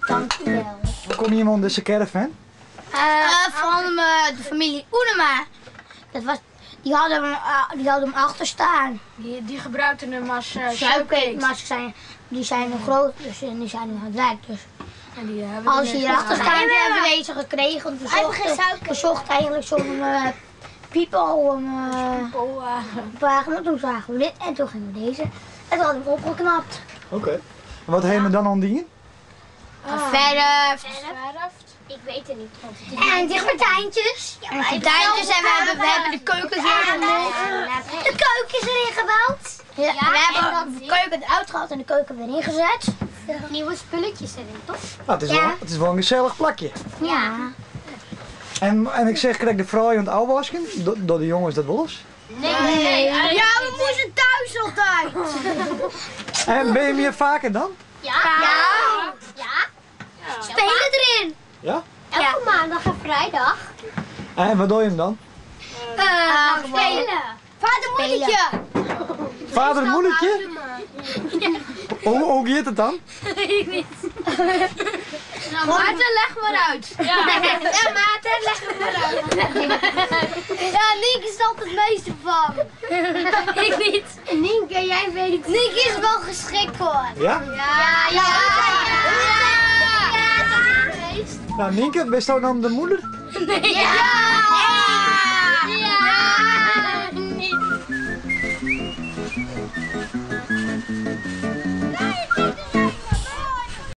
Dankjewel. Hoe kom je iemand deze caravan? Van de familie Oenema. Die hadden hem achter staan. Die gebruikten hem als Suikerketen, die zijn nog groot, dus die zijn nu aan het werk. Dus. En die hebben Als je hierachter staan, hebben we deze gekregen. We zochten eigenlijk zo'n people wagen, maar toen zagen we dit en toen gingen we deze. En toen hadden we hem opgeknapt. Oké. En wat hebben we dan aan die? Verf. Ik weet het niet. En die gordijntjes. En gordijntjes en we hebben de keukens erin gebouwd. De keuken is erin gebouwd. Ja, we hebben de keuken eruit gehaald en de keuken weer ingezet. Nieuwe spulletjes erin, toch? Nou, het is wel een gezellig plakje. Ja. En ik zeg, krijg de vrouw aan het ouwasken? Door de jongens dat wel eens? Nee. Ja, we moesten thuis altijd. En ben je meer vaker dan? Ja. Spelen erin. Ja? Elke maandag en vrijdag. En wat doe je hem dan? Spelen. Vader moedertje. Vader en moedertje? Hoe gaat het dan? Maarten, leg maar uit. Ja, Maarten, leg maar uit. Ja, Nienke is altijd het meeste van. Ik niet. Nienke, jij weet. Nienke is wel geschikt voor. Ja? Ja. Nou, Nienke, ben je dan de moeder? Ja.